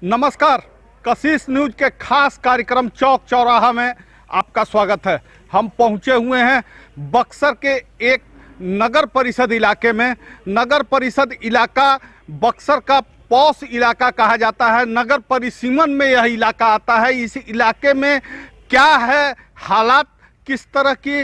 नमस्कार। कशिश न्यूज के खास कार्यक्रम चौक चौराहा में आपका स्वागत है। हम पहुंचे हुए हैं बक्सर के एक नगर परिषद इलाके में। नगर परिषद इलाका बक्सर का पॉश इलाका कहा जाता है। नगर परिसीमन में यह इलाका आता है। इस इलाके में क्या है हालात, किस तरह की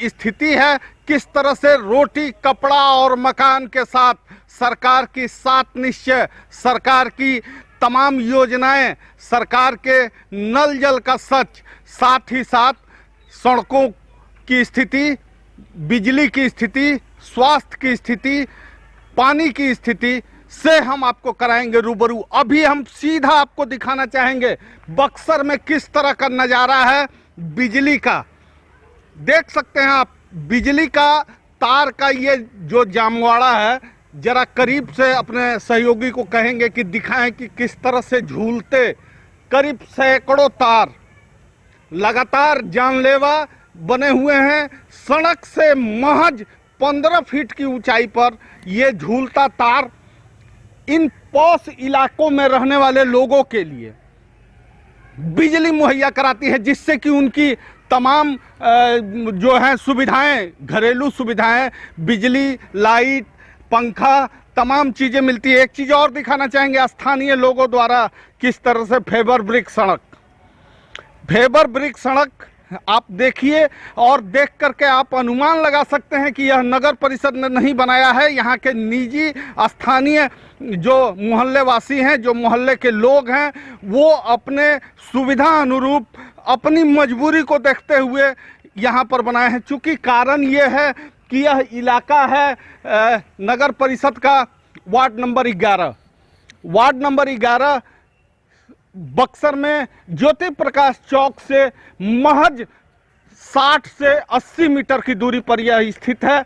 स्थिति है, किस तरह से रोटी कपड़ा और मकान के साथ सरकार की 7 निश्चय, सरकार की तमाम योजनाएं, सरकार के नल जल का सच, साथ ही साथ सड़कों की स्थिति, बिजली की स्थिति, स्वास्थ्य की स्थिति, पानी की स्थिति से हम आपको कराएंगे रूबरू। अभी हम सीधा आपको दिखाना चाहेंगे बक्सर में किस तरह का नज़ारा है बिजली का। देख सकते हैं आप बिजली का तार का ये जो जामवाड़ा है, जरा करीब से अपने सहयोगी को कहेंगे कि दिखाएं कि किस तरह से झूलते करीब सैकड़ों तार लगातार जानलेवा बने हुए हैं। सड़क से महज 15 फीट की ऊंचाई पर ये झूलता तार इन पॉश इलाकों में रहने वाले लोगों के लिए बिजली मुहैया कराती है, जिससे कि उनकी तमाम जो है सुविधाएं, घरेलू सुविधाएं, बिजली, लाइट, पंखा, तमाम चीज़ें मिलती है। एक चीज़ और दिखाना चाहेंगे स्थानीय लोगों द्वारा किस तरह से फेबर ब्रिक सड़क आप देखिए और देख करके आप अनुमान लगा सकते हैं कि यह नगर परिषद ने नहीं बनाया है। यहाँ के निजी स्थानीय जो मोहल्ले वासी हैं, जो मोहल्ले के लोग हैं, वो अपने सुविधा अनुरूप अपनी मजबूरी को देखते हुए यहाँ पर बनाए हैं। चूँकि कारण ये है कि यह इलाका है नगर परिषद का वार्ड नंबर 11 बक्सर में ज्योति प्रकाश चौक से महज 60 से 80 मीटर की दूरी पर यह स्थित है।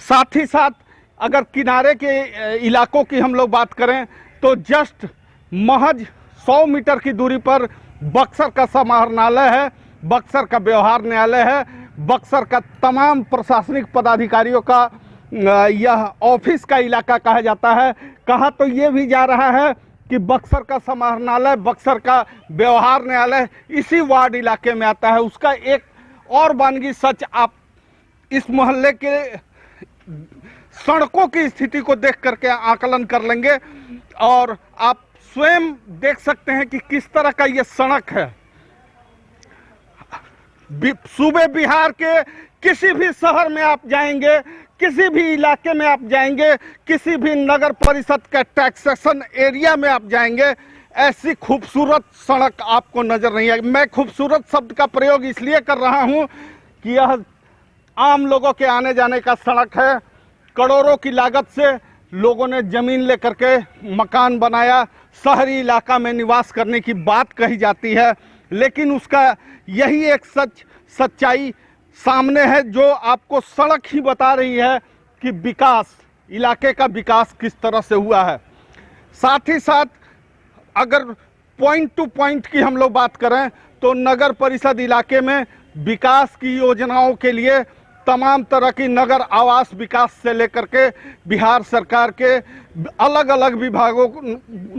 साथ ही साथ अगर किनारे के इलाकों की हम लोग बात करें तो जस्ट महज 100 मीटर की दूरी पर बक्सर का समाहरणालय है, बक्सर का व्यवहार न्यायालय है, बक्सर का तमाम प्रशासनिक पदाधिकारियों का यह ऑफिस का इलाका कहा जाता है। कहा तो ये भी जा रहा है कि बक्सर का समाहरणालय, बक्सर का व्यवहार न्यायालय इसी वार्ड इलाके में आता है। उसका एक और वानगी सच आप इस मोहल्ले के सड़कों की स्थिति को देख करके आकलन कर लेंगे और आप स्वयं देख सकते हैं कि किस तरह का ये सड़क है। सूबे बिहार के किसी भी शहर में आप जाएंगे, किसी भी इलाके में आप जाएंगे, किसी भी नगर परिषद के टैक्सेशन एरिया में आप जाएंगे, ऐसी खूबसूरत सड़क आपको नजर नहीं आएगी। मैं खूबसूरत शब्द का प्रयोग इसलिए कर रहा हूं कि यह आम लोगों के आने जाने का सड़क है। करोड़ों की लागत से लोगों ने जमीन लेकर के मकान बनाया, शहरी इलाका में निवास करने की बात कही जाती है, लेकिन उसका यही एक सच्चाई सामने है जो आपको सड़क ही बता रही है कि विकास, इलाके का विकास किस तरह से हुआ है। साथ ही साथ अगर पॉइंट टू पॉइंट की हम लोग बात करें तो नगर परिषद इलाके में विकास की योजनाओं के लिए तमाम तरह की नगर आवास विकास से लेकर के बिहार सरकार के अलग अलग विभागों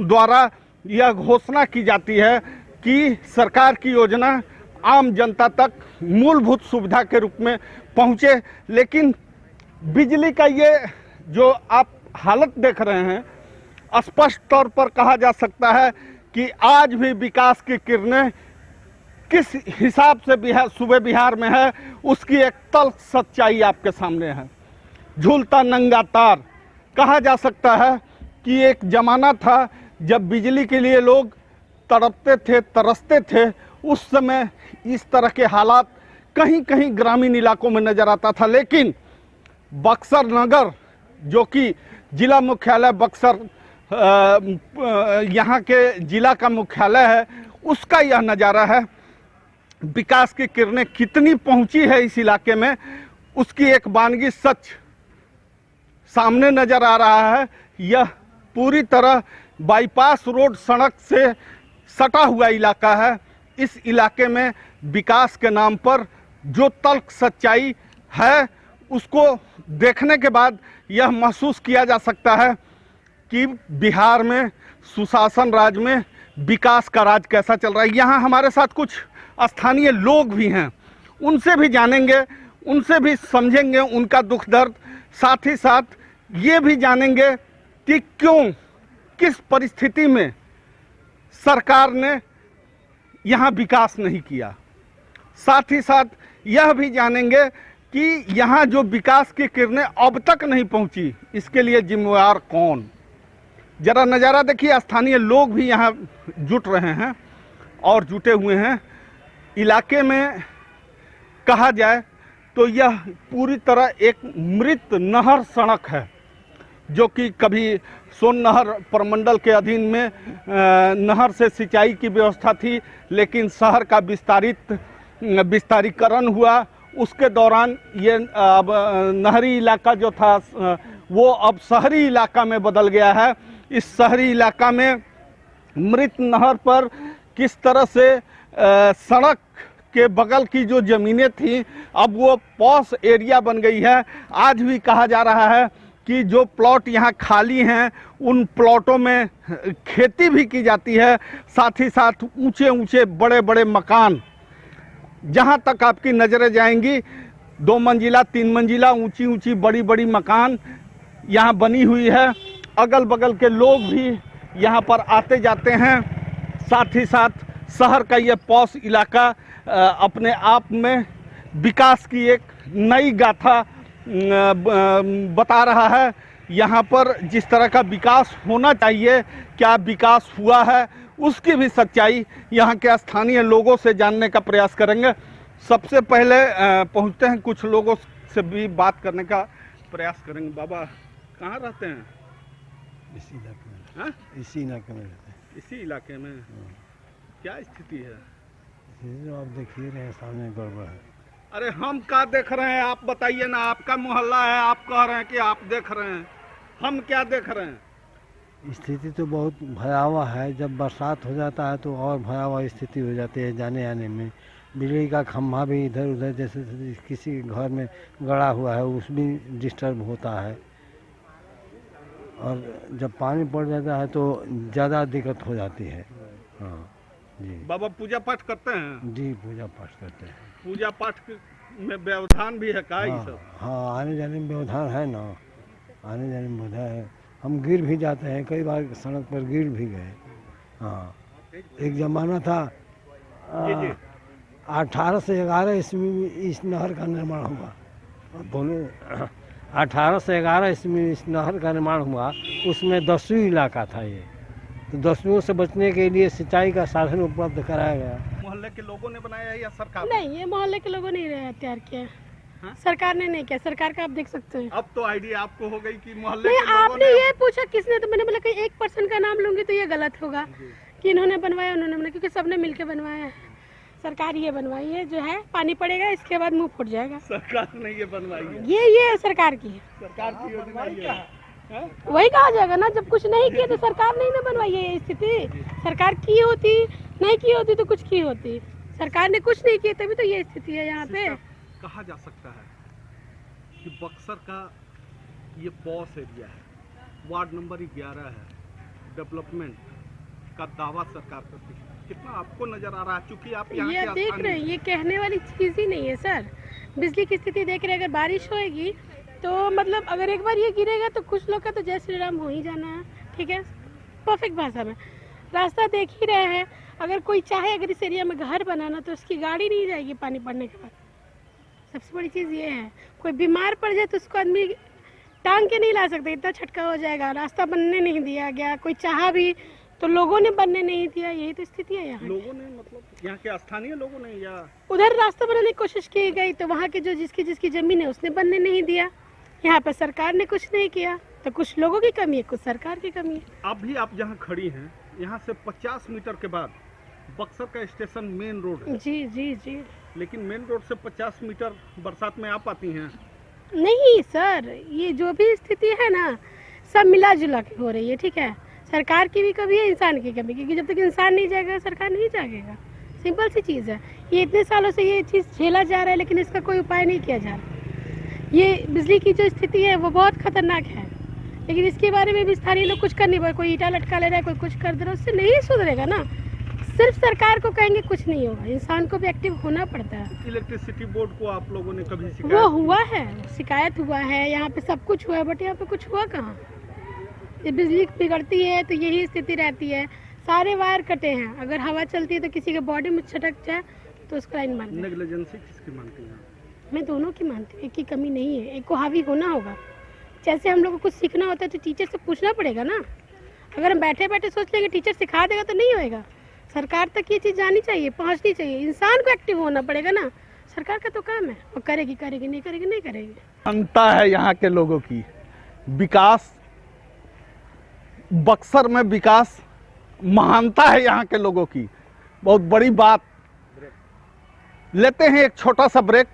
द्वारा यह घोषणा की जाती है कि सरकार की योजना आम जनता तक मूलभूत सुविधा के रूप में पहुंचे। लेकिन बिजली का ये जो आप हालत देख रहे हैं, स्पष्ट तौर पर कहा जा सकता है कि आज भी विकास की किरणें किस हिसाब से सूबे बिहार में है, उसकी एक तल्ख सच्चाई आपके सामने है। झूलता नंगा तार, कहा जा सकता है कि एक ज़माना था जब बिजली के लिए लोग तड़पते थे, तरसते थे। उस समय इस तरह के हालात कहीं कहीं ग्रामीण इलाकों में नज़र आता था, लेकिन बक्सर नगर जो कि जिला मुख्यालय बक्सर यहाँ के जिला का मुख्यालय है, उसका यह नज़ारा है। विकास की किरणें कितनी पहुंची है इस इलाके में, उसकी एक वानगी सच सामने नज़र आ रहा है। यह पूरी तरह बाईपास रोड सड़क से सटा हुआ इलाका है। इस इलाके में विकास के नाम पर जो तल्ख सच्चाई है, उसको देखने के बाद यह महसूस किया जा सकता है कि बिहार में सुशासन राज में विकास का राज कैसा चल रहा है। यहाँ हमारे साथ कुछ स्थानीय लोग भी हैं, उनसे भी जानेंगे, उनसे भी समझेंगे उनका दुख दर्द, साथ ही साथ ये भी जानेंगे कि क्यों, किस परिस्थिति में सरकार ने यहाँ विकास नहीं किया। साथ ही साथ यह भी जानेंगे कि यहाँ जो विकास की किरणें अब तक नहीं पहुँची, इसके लिए जिम्मेवार कौन। जरा नज़ारा देखिए, स्थानीय लोग भी यहाँ जुट रहे हैं और जुटे हुए हैं। इलाके में कहा जाए तो यह पूरी तरह एक मृत नहर सड़क है, जो कि कभी सोन नहर प्रमंडल के अधीन में नहर से सिंचाई की व्यवस्था थी, लेकिन शहर का विस्तारीकरण हुआ, उसके दौरान ये अब नहरी इलाका जो था वो अब शहरी इलाका में बदल गया है। इस शहरी इलाका में मृत नहर पर किस तरह से सड़क के बगल की जो ज़मीनें थी अब वो पॉश एरिया बन गई है। आज भी कहा जा रहा है कि जो प्लॉट यहाँ खाली हैं उन प्लॉटों में खेती भी की जाती है, साथ ही साथ ऊंचे ऊंचे बड़े बड़े मकान, जहाँ तक आपकी नज़रें जाएंगी 2 मंजिला 3 मंजिला ऊंची ऊंची बड़ी बड़ी मकान यहाँ बनी हुई है। अगल बगल के लोग भी यहाँ पर आते जाते हैं। साथ ही साथ शहर का ये पॉश इलाका अपने आप में विकास की एक नई गाथा बता रहा है। यहाँ पर जिस तरह का विकास होना चाहिए, क्या विकास हुआ है, उसकी भी सच्चाई यहाँ के स्थानीय लोगों से जानने का प्रयास करेंगे। सबसे पहले पहुँचते हैं, कुछ लोगों से भी बात करने का प्रयास करेंगे। बाबा कहाँ रहते हैं? इसी इलाके में। हाँ? इसी इलाके में रहते हैं। इसी इलाके में क्या स्थिति है? जो आप देख ही रहे हैं सामने गड़बड़ है। अरे हम क्या देख रहे हैं, आप बताइए ना। आपका मोहल्ला है, आप कह रहे हैं कि आप देख रहे हैं, हम क्या देख रहे हैं? स्थिति तो बहुत भयावह है। जब बरसात हो जाता है तो और भयावह स्थिति हो जाती है जाने आने में। बिजली का खंभा भी इधर उधर जैसे किसी घर में गड़ा हुआ है उस भी डिस्टर्ब होता है, और जब पानी पड़ जाता है तो ज़्यादा दिक्कत हो जाती है। हाँ जी। बाबा पूजा पाठ करते हैं? जी पूजा पाठ करते हैं। पूजा पाठ में व्यवधान भी है का? ये सब हाँ, आने जाने में व्यवधान है ना, आने जाने में व्यवधान है। हम गिर भी जाते हैं, कई बार सड़क पर गिर भी गए। हाँ, एक ज़माना था 18 से 11 ईस्वी में इस नहर का निर्माण हुआ। बोले 18 से 11 ईस्वी में इस नहर का निर्माण हुआ, उसमें 10वीं इलाका था ये। तो 10वीं से बचने के लिए सिंचाई का साधन उपलब्ध कराया गया। मोहल्ले के लोगों ने बनाया है या सरकार? नहीं, ये मोहल्ले के लोगों ने तैयार किया। हाँ? सरकार ने नहीं किया। सरकार का आप देख सकते हैं। अब तो आइडिया आपको हो गई कि मोहल्ले नहीं, के लोगों आपने ये पूछा किसने, तो मैंने बोला कि 1% का नाम लूंगी तो ये गलत होगा कि इन्होंने बनवाया उन्होंने बनाया, क्योंकि सबने मिलकर बनवाया है। सरकार ये बनवाई है, जो है पानी पड़ेगा इसके बाद मुंह फूट जाएगा। सरकार ने ये बनवाई है, ये सरकार की है। सरकार की योजना ये है। वही कहा जाएगा ना, जब कुछ नहीं किया तो सरकार नहीं ना बनवाई है। ये स्थिति सरकार की होती, नहीं की होती तो कुछ की होती। सरकार ने कुछ नहीं किया तभी तो ये स्थिति है यहाँ पे। कहा जा सकता है कि बक्सर का ये पॉश एरिया है, वार्ड नंबर 11 है, डेवलपमेंट का दावा सरकार करती है। कितना आपको नजर आ रहा है, चूंकि आप यहाँ ये देख रहे हैं, ये कहने वाली चीज ही नहीं है सर। बिजली की स्थिति देख रहे हैं, अगर बारिश होएगी तो मतलब अगर एक बार ये गिरेगा तो कुछ लोग का तो जय श्री राम हो ही जाना है। ठीक है, परफेक्ट भाषा में रास्ता देख ही रहे हैं। अगर कोई चाहे अगर इस एरिया में घर बनाना तो उसकी गाड़ी नहीं जाएगी पानी पड़ने के बाद। सबसे बड़ी चीज़ ये है, कोई बीमार पड़ जाए तो उसको आदमी टांग के नहीं ला सकते, इतना छटका हो जाएगा। रास्ता बनने नहीं दिया गया, कोई चाहा भी तो लोगों ने बनने नहीं दिया। यही तो स्थिति है यहाँ। लोगों ने मतलब यहाँ के स्थानीय लोगों ने, या उधर रास्ता बनाने की कोशिश की गई तो वहाँ के जो जिसकी ज़मीन है उसने बनने नहीं दिया। यहाँ पे सरकार ने कुछ नहीं किया, तो कुछ लोगों की कमी है, कुछ सरकार की कमी है। अभी आप जहाँ खड़ी हैं, यहाँ से 50 मीटर के बाद बक्सर का स्टेशन मेन रोड है। जी जी जी। लेकिन मेन रोड से 50 मीटर बरसात में आ पाती हैं? नहीं सर, ये जो भी स्थिति है ना सब मिला जुला के हो रही है। ठीक है, सरकार की भी कमी है, इंसान की कमी, क्योंकि जब तक इंसान नहीं जाएगा सरकार नहीं जागेगा। सिंपल सी चीज़ है। ये इतने सालों से ये चीज़ झेला जा रहा है, लेकिन इसका कोई उपाय नहीं किया जा रहा। ये बिजली की जो स्थिति है वो बहुत खतरनाक है। लेकिन इसके बारे में भी स्थानीय लोग कुछ कर नहीं पाए। कोई ईटा लटका ले रहा है, कोई कुछ कर दे रहा है, उससे नहीं सुधरेगा ना। सिर्फ सरकार को कहेंगे कुछ नहीं होगा, इंसान को भी एक्टिव होना पड़ता है। इलेक्ट्रिसिटी बोर्ड को आप लोगों ने कभी शिकायत वो हुआ है, शिकायत हुआ है, यहाँ पे सब कुछ हुआ है, बट यहाँ पे कुछ हुआ कहाँ। ये बिजली बिगड़ती है तो यही स्थिति रहती है, सारे वायर कटे हैं, अगर हवा चलती है तो किसी के बॉडी में छटक जाए तो उसका लाइन मार दे। नेग्लिजेंसी किसकी मानती हैं? मैं दोनों की मानती हूँ, एक की कमी नहीं है, एक को हावी होना होगा। जैसे हम लोग को कुछ सीखना होता है तो टीचर से पूछना पड़ेगा ना। अगर हम बैठे बैठे सोच लेंगे टीचर सिखा देगा तो नहीं होएगा। सरकार तक ये चीज़ जानी चाहिए, पहुंचनी चाहिए, इंसान को एक्टिव होना पड़ेगा ना। सरकार का तो काम है, वो करेगी करेगी, नहीं करेगी नहीं करेगी। क्षमता है यहाँ के लोगों की, विकास, बक्सर में विकास, महानता है यहाँ के लोगों की, बहुत बड़ी बात। लेते हैं एक छोटा सा ब्रेक,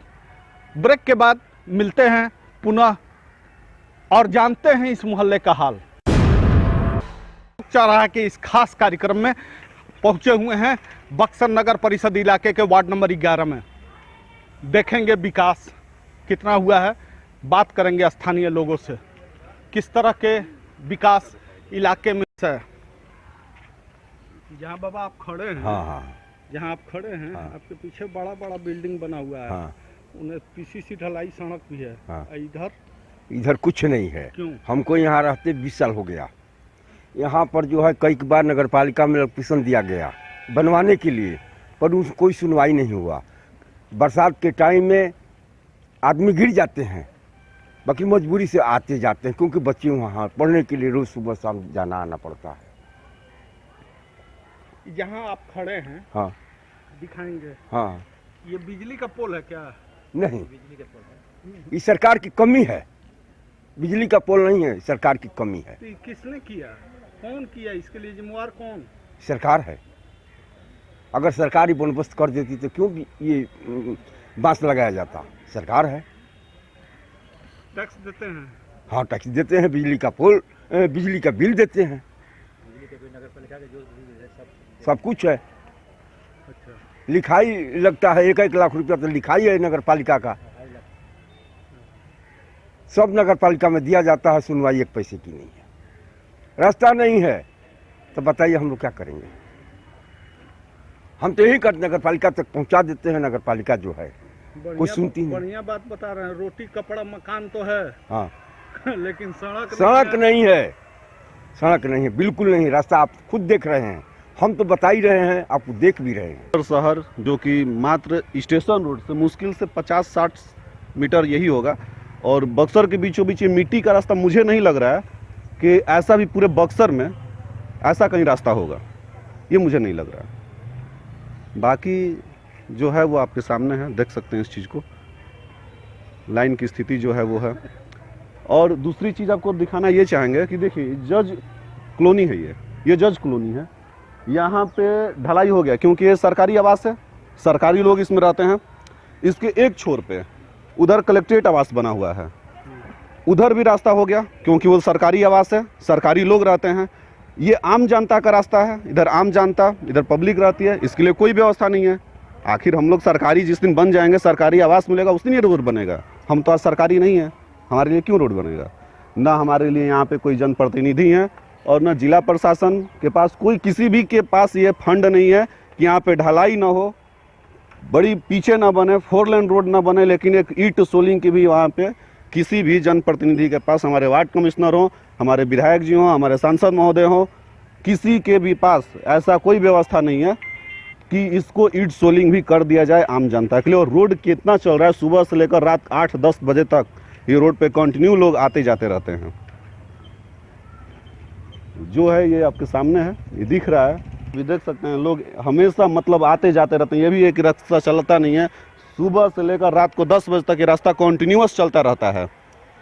ब्रेक के बाद मिलते हैं पुनः और जानते हैं इस मोहल्ले का हाल। चौराहा के इस खास कार्यक्रम में पहुंचे हुए हैं बक्सर नगर परिषद इलाके के वार्ड नंबर 11 में। देखेंगे विकास कितना हुआ है, बात करेंगे स्थानीय लोगों से, किस तरह के विकास इलाके में है। जहाँ बाबा आप खड़े हैं, हाँ, जहाँ आप खड़े हैं, हाँ। आपके पीछे बड़ा बड़ा बिल्डिंग बना हुआ है, हाँ। उन्हें पीसीसी ढलाई सड़क भी है, हाँ। इधर कुछ नहीं है। क्यों? हमको यहाँ रहते 20 साल हो गया। यहाँ पर जो है कई बार नगर पालिका में एप्लीकेशन दिया गया बनवाने के लिए, पर उसको कोई सुनवाई नहीं हुआ। बरसात के टाइम में आदमी गिर जाते हैं, बाकी मजबूरी से आते जाते हैं, क्योंकि बच्चे वहाँ पढ़ने के लिए रोज़ सुबह शाम जाना आना पड़ता है। जहाँ आप खड़े हैं, हाँ दिखाएंगे, हाँ। ये बिजली का पोल है क्या? नहीं, ये सरकार की कमी है, बिजली का पोल नहीं है, सरकार की कमी है। तो ये किसने किया, कौन किया, इसके लिए जिम्मेवार कौन? सरकार है। अगर सरकार ही बंदोबस्त कर देती तो क्यों ये बांस लगाया जाता। सरकार है। टैक्स देते हैं? हाँ, टैक्स देते हैं, बिजली का पोल, बिजली का बिल देते हैं, सब कुछ है। अच्छा, लिखाई लगता है 1-1 लाख रुपया तो लिखाई है नगर पालिका का, सब नगर पालिका में दिया जाता है, सुनवाई 1 पैसे की नहीं है। रास्ता नहीं है तो बताइए हम लोग क्या करेंगे। हम तो यही कर नगर पालिका तक पहुंचा देते हैं, नगर पालिका जो है कुछ सुनती नहीं। बढ़िया बात बता रहे हैं, रोटी कपड़ा मकान तो है, हाँ लेकिन सड़क नहीं है, सड़क नहीं है, बिल्कुल नहीं। रास्ता आप खुद देख रहे हैं, हम तो बता ही रहे हैं, आप देख भी रहे हैं। शहर जो कि मात्र स्टेशन रोड से मुश्किल से 50-60 मीटर यही होगा, और बक्सर के बीचों बीच ये मिट्टी का रास्ता मुझे नहीं लग रहा है कि ऐसा भी पूरे बक्सर में ऐसा कहीं रास्ता होगा, ये मुझे नहीं लग रहा। बाकी जो है वो आपके सामने है, देख सकते हैं इस चीज़ को, लाइन की स्थिति जो है वो है। और दूसरी चीज़ आपको दिखाना ये चाहेंगे कि देखिए जज कॉलोनी है, ये जज कॉलोनी है। यहाँ पे ढलाई हो गया क्योंकि ये सरकारी आवास है, सरकारी लोग इसमें रहते हैं। इसके एक छोर पे उधर कलेक्ट्रेट आवास बना हुआ है, उधर भी रास्ता हो गया क्योंकि वो सरकारी आवास है, सरकारी लोग रहते हैं। ये आम जनता का रास्ता है, इधर आम जनता, इधर पब्लिक रहती है, इसके लिए कोई व्यवस्था नहीं है। आखिर हम लोग सरकारी जिस दिन बन जाएंगे, सरकारी आवास मिलेगा, उस दिन ये रोड बनेगा। हम तो आज सरकारी नहीं है, हमारे लिए क्यों रोड बनेगा? ना हमारे लिए यहाँ पे कोई जनप्रतिनिधि हैं और ना जिला प्रशासन के पास कोई, किसी भी के पास ये फंड नहीं है कि यहाँ पे ढलाई ना हो, बड़ी पीछे ना बने, 4 लेन रोड ना बने, लेकिन एक ईट सोलिंग की भी वहाँ पे किसी भी जनप्रतिनिधि के पास, हमारे वार्ड कमिश्नर हो, हमारे विधायक जी हों, हमारे सांसद महोदय हों, किसी के भी पास ऐसा कोई व्यवस्था नहीं है कि इसको ईट सोलिंग भी कर दिया जाए आम जनता के लिए। और रोड कितना चल रहा है, सुबह से लेकर रात 8-10 बजे तक ये रोड पे कंटिन्यू लोग आते जाते रहते हैं। जो है ये आपके सामने है, ये दिख रहा है, ये देख सकते हैं, लोग हमेशा मतलब आते जाते रहते हैं। ये भी एक रास्ता चलता नहीं है, सुबह से लेकर रात को 10 बजे तक ये रास्ता कंटिन्यूअस चलता रहता है।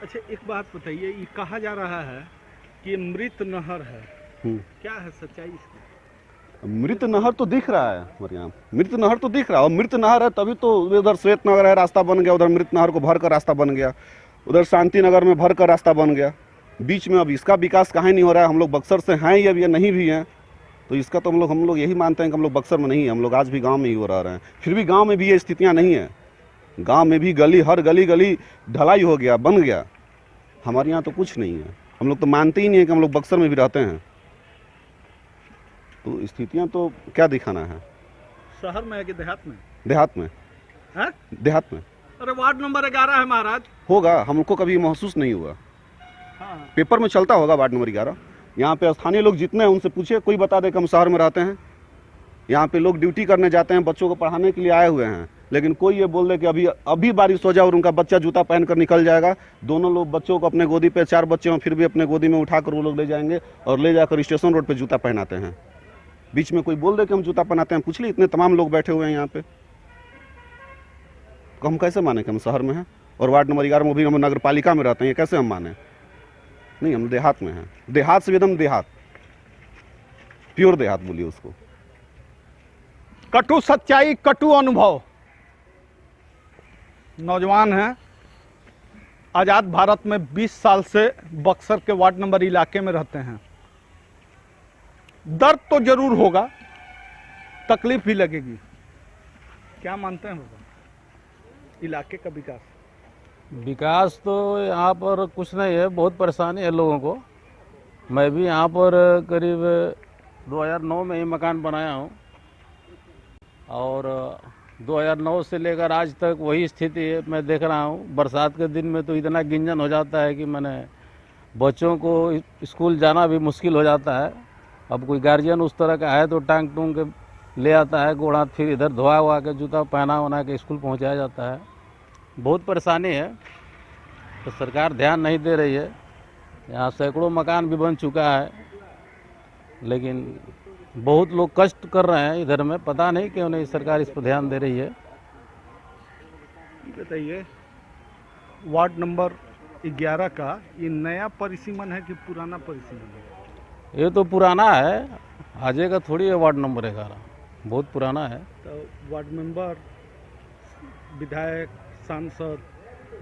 अच्छा, एक बात बताइए, ये कहा जा रहा है कि ये मृत नहर है, क्या है सच्चाई इसकी? मृत नहर तो दिख रहा है हमारे यहाँ, मृत नहर तो दिख रहा है, और मृत नहर है तभी तो उधर श्वेत नगर है, रास्ता बन गया, उधर मृत नहर को भर कर रास्ता बन गया, उधर शांति नगर में भर कर रास्ता बन गया। बीच में अब इसका विकास कहीं नहीं हो रहा है। हम लोग बक्सर से हैं या अब नहीं भी हैं, तो इसका तो हम लोग यही मानते हैं कि हम लोग बक्सर में नहीं है, हम लोग आज भी गांव में ही हो रह रहे हैं। फिर भी गांव में भी ये स्थितियां नहीं है, गांव में भी गली, हर गली गली ढलाई हो गया, बन गया। हमारे यहाँ तो कुछ नहीं है, हम लोग तो मानते ही नहीं है कि हम लोग बक्सर में भी रहते हैं। तो स्थितियाँ तो क्या दिखाना है। शहर में है कि देहात में? देहात में। है? देहात में। अरे वार्ड नंबर 11 है महाराज। होगा, हमको कभी महसूस नहीं हुआ। हाँ। पेपर में चलता होगा वार्ड नंबर 11। यहाँ पे स्थानीय लोग जितने हैं उनसे पूछिए, कोई बता दे कि हम शहर में रहते हैं। यहाँ पे लोग ड्यूटी करने जाते हैं, बच्चों को पढ़ाने के लिए आए हुए हैं, लेकिन कोई ये बोल दे कि अभी बारिश हो जाए और उनका बच्चा जूता पहन कर निकल जाएगा। दोनों लोग बच्चों को अपने गोदी पे, 4 बच्चे हों फिर भी अपने गोदी में उठाकर वो लोग ले जाएंगे और ले जाकर स्टेशन रोड पे जूता पहनाते हैं। बीच में कोई बोल दे कि हम जूता पहनाते हैं, पूछ ली, इतने तमाम लोग बैठे हुए हैं यहाँ पे, तो हम कैसे माने कि हम शहर में हैं? और वार्ड नंबर 11 में भी हम नगर पालिका में रहते हैं, ये कैसे हम माने? नहीं, हम देहात में हैं। देहात से एकदम देहात, प्योर देहात बोलिए उसको। कटु सच्चाई, कटु अनुभव। नौजवान हैं, आज़ाद भारत में 20 साल से बक्सर के वार्ड नंबर इलाके में रहते हैं। दर्द तो जरूर होगा, तकलीफ भी लगेगी। क्या मानते हैं होगा इलाके का विकास? विकास तो यहाँ पर कुछ नहीं है, बहुत परेशानी है लोगों को। मैं भी यहाँ पर करीब 2009 में ही मकान बनाया हूँ और 2009 से लेकर आज तक वही स्थिति है। मैं देख रहा हूँ बरसात के दिन में तो इतना गिंजन हो जाता है कि मैंने बच्चों को स्कूल जाना भी मुश्किल हो जाता है। अब कोई गार्जियन उस तरह का है तो टांग टूंग के ले आता है, गोड़ हाथ फिर इधर धोआ हुआ के जूता पहना वना के स्कूल पहुँचाया जाता है। बहुत परेशानी है, तो सरकार ध्यान नहीं दे रही है। यहाँ सैकड़ों मकान भी बन चुका है, लेकिन बहुत लोग कष्ट कर रहे हैं इधर में। पता नहीं क्यों नहीं सरकार इस पर ध्यान दे रही है। बताइए, वार्ड नंबर 11 का ये नया परिसीमन है कि पुराना परिसीमन है? ये तो पुराना है, आजे का थोड़ी है वार्ड नंबर 11, बहुत पुराना है। तो वार्ड मेंबर, विधायक, सांसद,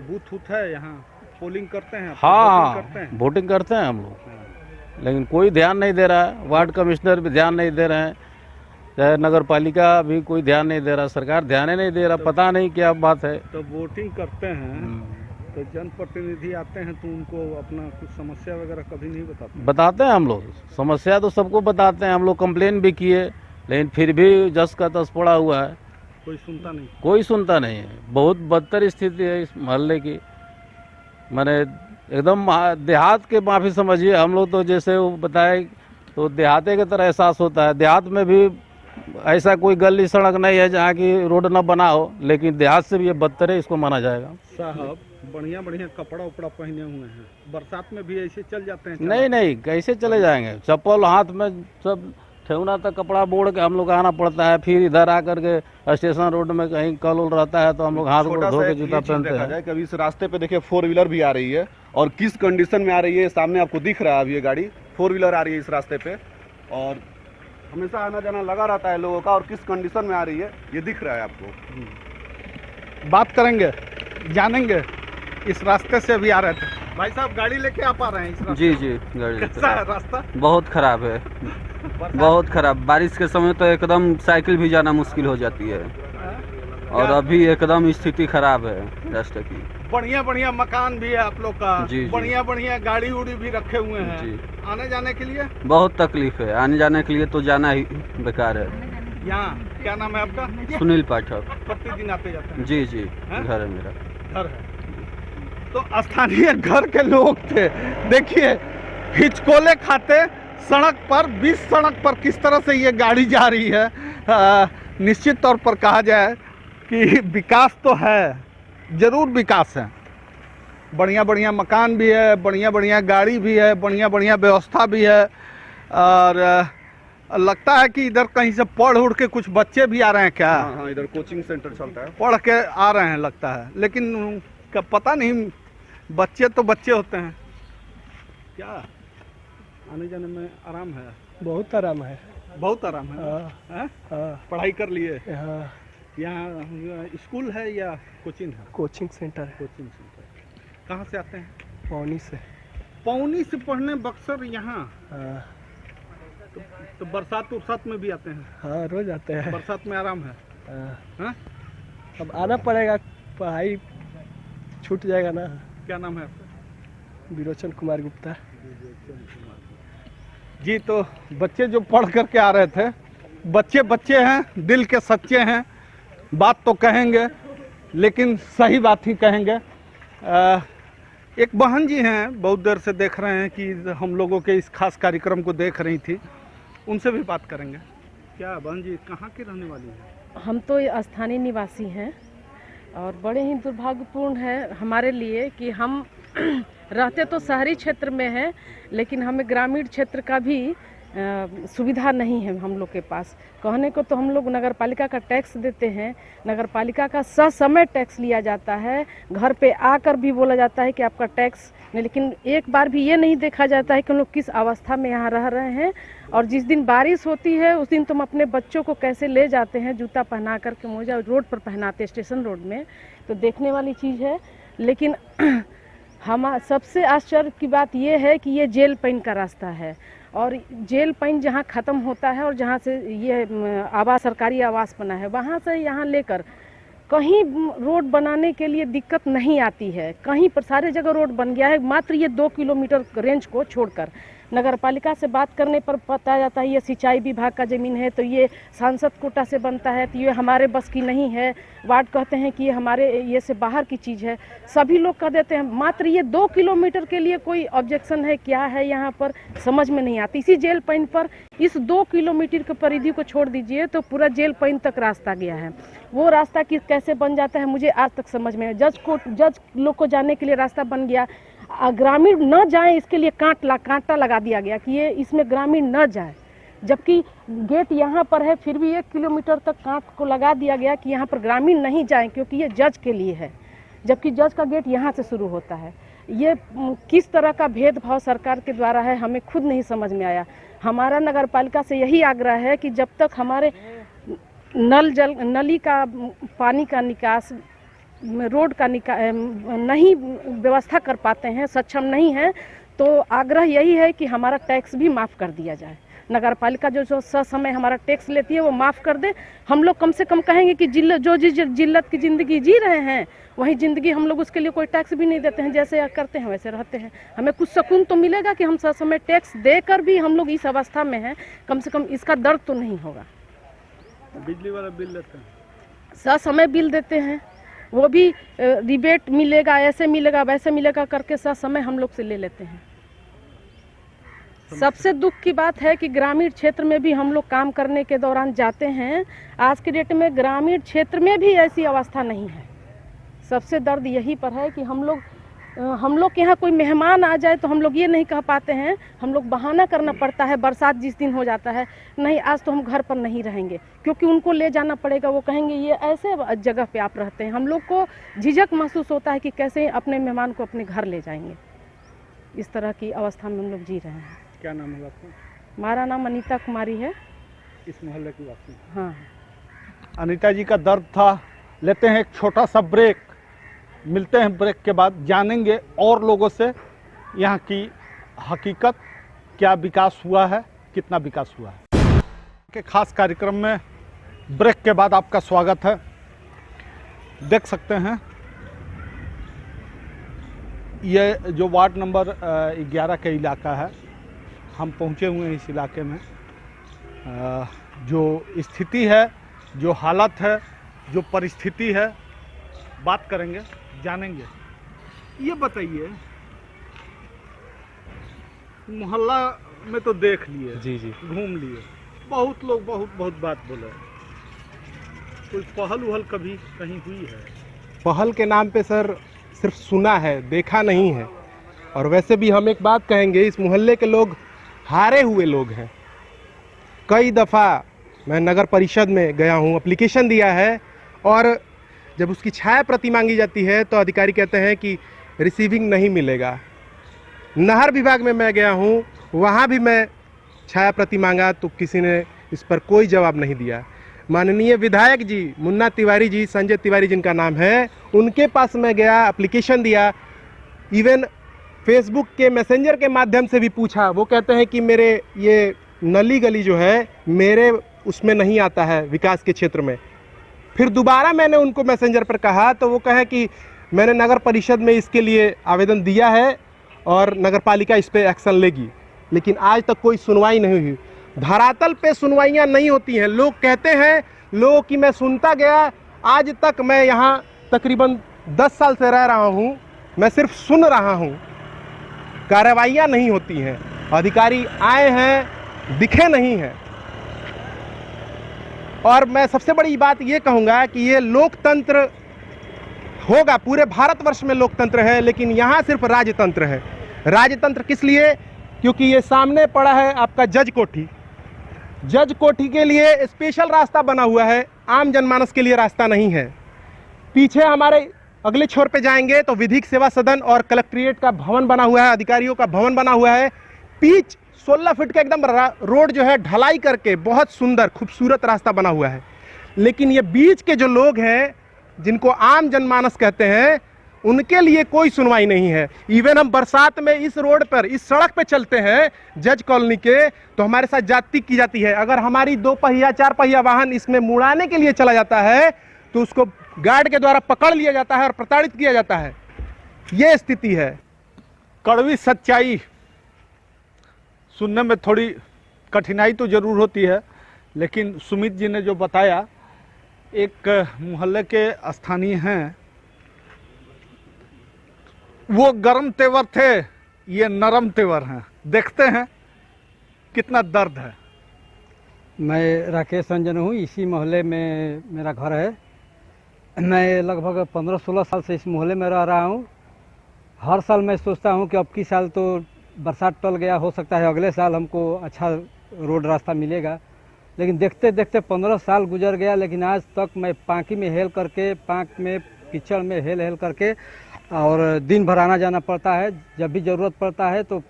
बूथ उठ है यहाँ, पोलिंग करते हैं? हाँ, करते हैं, वोटिंग करते हैं हम लोग, लेकिन कोई ध्यान नहीं दे रहा है। वार्ड कमिश्नर भी ध्यान नहीं दे रहे हैं, चाहे नगर पालिका भी कोई ध्यान नहीं दे रहा, सरकार ध्यान ही नहीं दे रहा। पता नहीं क्या बात है। तो वोटिंग करते हैं तो जनप्रतिनिधि आते हैं तो उनको अपना कुछ समस्या वगैरह कभी नहीं बताते? बताते हैं हम लोग, समस्या तो सबको बताते हैं। हम लोग कंप्लेन भी किए, लेकिन फिर भी जस का तस पड़ा हुआ है, कोई सुनता नहीं। कोई सुनता नहीं है। बहुत बदतर स्थिति है इस मोहल्ले की। मैंने एकदम देहात के माफी समझिए, हम लोग तो जैसे वो बताए तो देहाते की तरह एहसास होता है। देहात में भी ऐसा कोई गली सड़क नहीं है जहाँ की रोड न बना हो, लेकिन देहात से भी ये बदतर है, इसको माना जाएगा। साहब, बढ़िया बढ़िया कपड़ा उपड़ा पहने हुए हैं, बरसात में भी ऐसे चल जाते हैं? नहीं नहीं, कैसे चले जाएंगे? चप्पल हाथ में सब ठेवना तक कपड़ा बोड़ के हम लोग आना पड़ता है। फिर इधर आकर के स्टेशन रोड में कहीं कल उल रहता है तो हम लोग हाथ गोड़ धो के जूता पहनते हैं। कभी इस रास्ते पे देखिए 4 व्हीलर भी आ रही है, और किस कंडीशन में आ रही है सामने आपको दिख रहा है। अभी ये गाड़ी 4 व्हीलर आ रही है इस रास्ते पे, और हमेशा आना जाना लगा रहता है लोगों का, और किस कंडीशन में आ रही है ये दिख रहा है आपको। बात करेंगे, जानेंगे। इस रास्ते से भी आ रहे थे भाई साहब, गाड़ी लेके आप आ रहे हैं इस रास्ते? जी जी, गाड़ी कैसा है रास्ता? बहुत खराब है, बहुत खराब। बारिश के समय तो एकदम साइकिल भी जाना मुश्किल हो जाती है, और अभी एकदम स्थिति खराब है रास्ते की। बढ़िया बढ़िया मकान भी है आप लोग का, जी, जी। बढ़िया बढ़िया गाड़ी उड़ी भी रखे हुए हैं जी। आने जाने के लिए? बहुत तकलीफ है आने जाने के लिए, तो जाना ही बेकार है। यहाँ क्या नाम है आपका? सुनील पाठक। प्रतिदिन आते जाते हैं? जी जी, हैं? घर है मेरा। घर है। तो स्थानीय घर के लोग थे, देखिए हिचकोले खाते सड़क पर, 20 सड़क पर किस तरह से ये गाड़ी जा रही है। निश्चित तौर पर कहा जाए कि विकास तो है, जरूर विकास है। बढ़िया बढ़िया मकान भी है, बढ़िया बढ़िया गाड़ी भी है, बढ़िया बढ़िया व्यवस्था भी है, और लगता है कि इधर कहीं से पढ़ उड़ के कुछ बच्चे भी आ रहे हैं क्या? हाँ, इधर कोचिंग सेंटर चलता है, पढ़ के आ रहे हैं लगता है, लेकिन क्या पता नहीं, बच्चे तो बच्चे होते हैं। क्या आने जाने में आराम है? बहुत आराम है। बहुत आराम है। हैं? पढ़ाई कर लिए? हाँ, यहाँ स्कूल है या कोचिंग है? कोचिंग सेंटर है। Coaching centre. कहाँ से आते हैं? पौनी से। पौनी से पढ़ने बक्सर यहाँ? हाँ, तो बरसात उरसात में भी आते हैं? हाँ, रोज आते हैं। बरसात में आराम है? हाँ? अब आना पड़ेगा, पढ़ाई छूट जाएगा ना। क्या नाम है आपका? विरोचन कुमार गुप्ता। जी, तो बच्चे जो पढ़ करके आ रहे थे, बच्चे बच्चे हैं, दिल के सच्चे हैं, बात तो कहेंगे लेकिन सही बात ही कहेंगे। एक बहन जी हैं, बहुत देर से देख रहे हैं कि हम लोगों के इस खास कार्यक्रम को देख रही थी, उनसे भी बात करेंगे। क्या बहन जी कहाँ की रहने वाली हैं? हम तो स्थानीय निवासी हैं और बड़े ही दुर्भाग्यपूर्ण है हमारे लिए कि हम रहते तो शहरी क्षेत्र में हैं, लेकिन हमें ग्रामीण क्षेत्र का भी सुविधा नहीं है हम लोग के पास। कहने को तो हम लोग नगर पालिका का टैक्स देते हैं, नगर पालिका का ससमय टैक्स लिया जाता है, घर पे आकर भी बोला जाता है कि आपका टैक्स नहीं, लेकिन एक बार भी ये नहीं देखा जाता है कि हम लोग किस अवस्था में यहाँ रह रहे हैं। और जिस दिन बारिश होती है उस दिन तुम अपने बच्चों को कैसे ले जाते हैं, जूता पहना करके मोजा रोड पर पहनाते, स्टेशन रोड में, तो देखने वाली चीज़ है। लेकिन हम सबसे आश्चर्य की बात ये है कि ये जेल पैन का रास्ता है और जेल पैन जहाँ ख़त्म होता है और जहाँ से ये आवास, सरकारी आवास बना है, वहाँ से यहाँ लेकर कहीं रोड बनाने के लिए दिक्कत नहीं आती है। कहीं पर सारे जगह रोड बन गया है, मात्र ये 2 किलोमीटर रेंज को छोड़कर। नगर पालिका से बात करने पर पता जाता है ये सिंचाई विभाग का ज़मीन है, तो ये सांसद कोटा से बनता है, तो ये हमारे बस की नहीं है। वार्ड कहते हैं कि ये हमारे ये से बाहर की चीज़ है, सभी लोग कह देते हैं। मात्र ये 2 किलोमीटर के लिए कोई ऑब्जेक्शन है क्या है यहाँ पर, समझ में नहीं आती। इसी जेल पैन पर इस 2 किलोमीटर की परिधि को छोड़ दीजिए तो पूरा जेल पैन तक रास्ता गया है। वो रास्ता कैसे बन जाता है मुझे आज तक समझ में। जज लोग को जाने के लिए रास्ता बन गया, ग्रामीण न जाए इसके लिए कांटा लगा दिया गया कि ये इसमें ग्रामीण न जाए, जबकि गेट यहाँ पर है फिर भी 1 किलोमीटर तक कांट को लगा दिया गया कि यहाँ पर ग्रामीण नहीं जाएं क्योंकि ये जज के लिए है, जबकि जज का गेट यहाँ से शुरू होता है। ये किस तरह का भेदभाव सरकार के द्वारा है हमें खुद नहीं समझ में आया। हमारा नगर पालिका से यही आग्रह है कि जब तक हमारे नली का पानी का निकास, रोड का नहीं व्यवस्था कर पाते हैं, सक्षम नहीं है, तो आग्रह यही है कि हमारा टैक्स भी माफ़ कर दिया जाए। नगर पालिका जो समय हमारा टैक्स लेती है वो माफ़ कर दे। हम लोग कम से कम कहेंगे कि जिल्लत की ज़िंदगी जी रहे हैं वही ज़िंदगी हम लोग उसके लिए कोई टैक्स भी नहीं देते हैं, जैसे करते हैं वैसे रहते हैं। हमें कुछ सुकून तो मिलेगा कि हम समय टैक्स देकर भी हम लोग इस अवस्था में हैं, कम से कम इसका दर्द तो नहीं होगा। बिजली वाला बिल देते हैं, समय बिल देते हैं, वो भी रिबेट मिलेगा, ऐसे मिलेगा वैसे मिलेगा करके समय हम लोग से ले लेते हैं। सबसे दुख की बात है कि ग्रामीण क्षेत्र में भी हम लोग काम करने के दौरान जाते हैं, आज के डेट में ग्रामीण क्षेत्र में भी ऐसी अवस्था नहीं है। सबसे दर्द यही पर है कि हम लोग के यहाँ कोई मेहमान आ जाए तो हम लोग ये नहीं कह पाते हैं, हम लोग बहाना करना पड़ता है। बरसात जिस दिन हो जाता है, नहीं आज तो हम घर पर नहीं रहेंगे क्योंकि उनको ले जाना पड़ेगा, वो कहेंगे ये ऐसे जगह पे आप रहते हैं। हम लोग को झिझक महसूस होता है कि कैसे अपने मेहमान को अपने घर ले जाएंगे। इस तरह की अवस्था में हम लोग जी रहे हैं। क्या नाम है आपका? हमारा नाम अनीता कुमारी है। इस मोहल्ले की वासी? हाँ। अनीता जी का दर्द था। लेते हैं एक छोटा सा ब्रेक, मिलते हैं ब्रेक के बाद, जानेंगे और लोगों से यहाँ की हकीकत, क्या विकास हुआ है, कितना विकास हुआ है। के खास कार्यक्रम में ब्रेक के बाद आपका स्वागत है। देख सकते हैं ये जो वार्ड नंबर 11 का इलाका है, हम पहुँचे हुए हैं इस इलाके में। जो स्थिति है, जो हालत है, जो परिस्थिति है, बात करेंगे, जानेंगे। ये बताइए, मोहल्ला में तो देख लिए, जी जी, घूम लिए, बहुत लोग बहुत बात बोले, कोई पहल उहल कभी कहीं हुई है? पहल के नाम पे सर सिर्फ सुना है, देखा नहीं है। और वैसे भी हम एक बात कहेंगे, इस मोहल्ले के लोग हारे हुए लोग हैं। कई दफ़ा मैं नगर परिषद में गया हूँ, एप्लीकेशन दिया है, और जब उसकी छाया प्रति मांगी जाती है तो अधिकारी कहते हैं कि रिसीविंग नहीं मिलेगा। नहर विभाग में मैं गया हूँ, वहाँ भी मैं छाया प्रति मांगा तो किसी ने इस पर कोई जवाब नहीं दिया। माननीय विधायक जी मुन्ना तिवारी जी, संजय तिवारी जिनका नाम है, उनके पास मैं गया, एप्लीकेशन दिया, इवन फेसबुक के मैसेंजर के माध्यम से भी पूछा। वो कहते हैं कि मेरे ये नली गली जो है मेरे उसमें नहीं आता है, विकास के क्षेत्र में। फिर दोबारा मैंने उनको मैसेंजर पर कहा तो वो कहे कि मैंने नगर परिषद में इसके लिए आवेदन दिया है और नगरपालिका इस पे एक्शन लेगी, लेकिन आज तक कोई सुनवाई नहीं हुई। धरातल पे सुनवाइयाँ नहीं होती हैं। लोग कहते हैं, लोगों की मैं सुनता गया, आज तक मैं यहाँ तकरीबन 10 साल से रह रहा हूँ, मैं सिर्फ सुन रहा हूँ, कार्रवाइयाँ नहीं होती हैं। अधिकारी आए हैं, दिखे नहीं हैं। और मैं सबसे बड़ी बात ये कहूँगा कि ये लोकतंत्र होगा, पूरे भारतवर्ष में लोकतंत्र है, लेकिन यहाँ सिर्फ राजतंत्र है। राजतंत्र किस लिए? क्योंकि ये सामने पड़ा है आपका जज कोठी। जज कोठी के लिए स्पेशल रास्ता बना हुआ है, आम जनमानस के लिए रास्ता नहीं है। पीछे हमारे अगले छोर पे जाएंगे तो विधिक सेवा सदन और कलेक्ट्रेट का भवन बना हुआ है, अधिकारियों का भवन बना हुआ है। पिच 16 फीट का एकदम रोड जो है ढलाई करके बहुत सुंदर खूबसूरत रास्ता बना हुआ है। लेकिन ये बीच के जो लोग हैं, जिनको आम जनमानस कहते हैं, उनके लिए कोई सुनवाई नहीं है। इवन हम बरसात में इस रोड पर, इस सड़क पे चलते हैं जज कॉलोनी के, तो हमारे साथ जाति की जाती है। अगर हमारी 2 पहिया 4 पहिया वाहन इसमें मुड़ाने के लिए चला जाता है तो उसको गार्ड के द्वारा पकड़ लिया जाता है और प्रताड़ित किया जाता है। ये स्थिति है। कड़वी सच्चाई सुनने में थोड़ी कठिनाई तो ज़रूर होती है, लेकिन सुमित जी ने जो बताया, एक मोहल्ले के स्थानीय हैं, वो गर्म तेवर थे, ये नरम तेवर हैं। देखते हैं कितना दर्द है। मैं राकेश रंजन हूँ, इसी मोहल्ले में मेरा घर है। मैं लगभग 15-16 साल से इस मोहल्ले में रह रहा हूँ। हर साल मैं सोचता हूँ कि अब की साल तो बरसात टल गया, हो सकता है अगले साल हमको अच्छा रोड रास्ता मिलेगा, लेकिन देखते देखते 15 साल गुजर गया, लेकिन आज तक मैं पांकी में हेल करके, पांक में कीचड़ में हेल करके और दिन भर आना जाना पड़ता है। जब भी ज़रूरत पड़ता है तो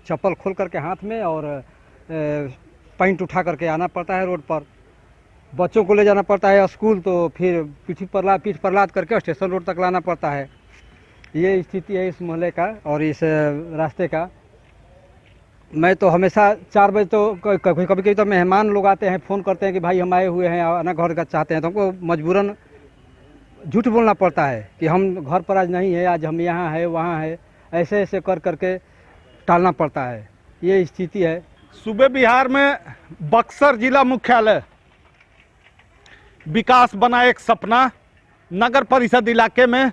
चप्पल खोल करके हाथ में और पैंट उठा करके आना पड़ता है रोड पर। बच्चों को ले जाना पड़ता है स्कूल, तो फिर पीठ पर लाद करके स्टेशन रोड तक लाना पड़ता है। ये स्थिति है इस मोहल्ले का और इस रास्ते का। मैं तो हमेशा 4 बजे तो कभी कभी तो मेहमान लोग आते हैं, फ़ोन करते हैं कि भाई हम आए हुए हैं, आना घर का चाहते हैं, तो हमको मजबूरन झूठ बोलना पड़ता है कि हम घर पर आज नहीं है, आज हम यहाँ है वहाँ है, ऐसे ऐसे कर करके टालना पड़ता है। ये स्थिति है। सूबे बिहार में बक्सर जिला मुख्यालय विकास बना एक सपना। नगर परिषद इलाके में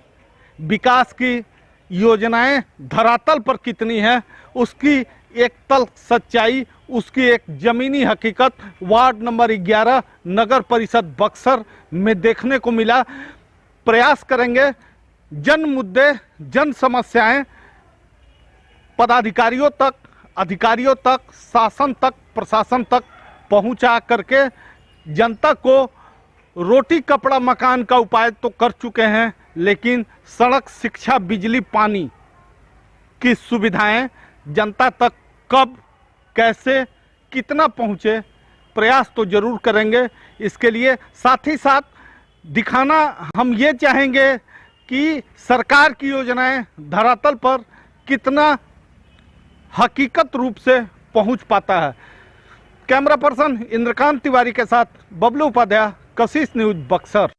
विकास की योजनाएं धरातल पर कितनी हैं, उसकी एक तल सच्चाई, उसकी एक ज़मीनी हकीकत वार्ड नंबर 11 नगर परिषद बक्सर में देखने को मिला। प्रयास करेंगे जन मुद्दे, जन समस्याएं पदाधिकारियों तक, अधिकारियों तक, शासन तक, प्रशासन तक पहुंचा करके जनता को रोटी कपड़ा मकान का उपाय तो कर चुके हैं, लेकिन सड़क, शिक्षा, बिजली, पानी की सुविधाएं जनता तक कब, कैसे, कितना पहुंचे, प्रयास तो जरूर करेंगे। इसके लिए साथ ही साथ दिखाना हम ये चाहेंगे कि सरकार की योजनाएं धरातल पर कितना हकीकत रूप से पहुंच पाता है। कैमरा पर्सन इंद्रकांत तिवारी के साथ बबलू उपाध्याय, कशिश न्यूज बक्सर।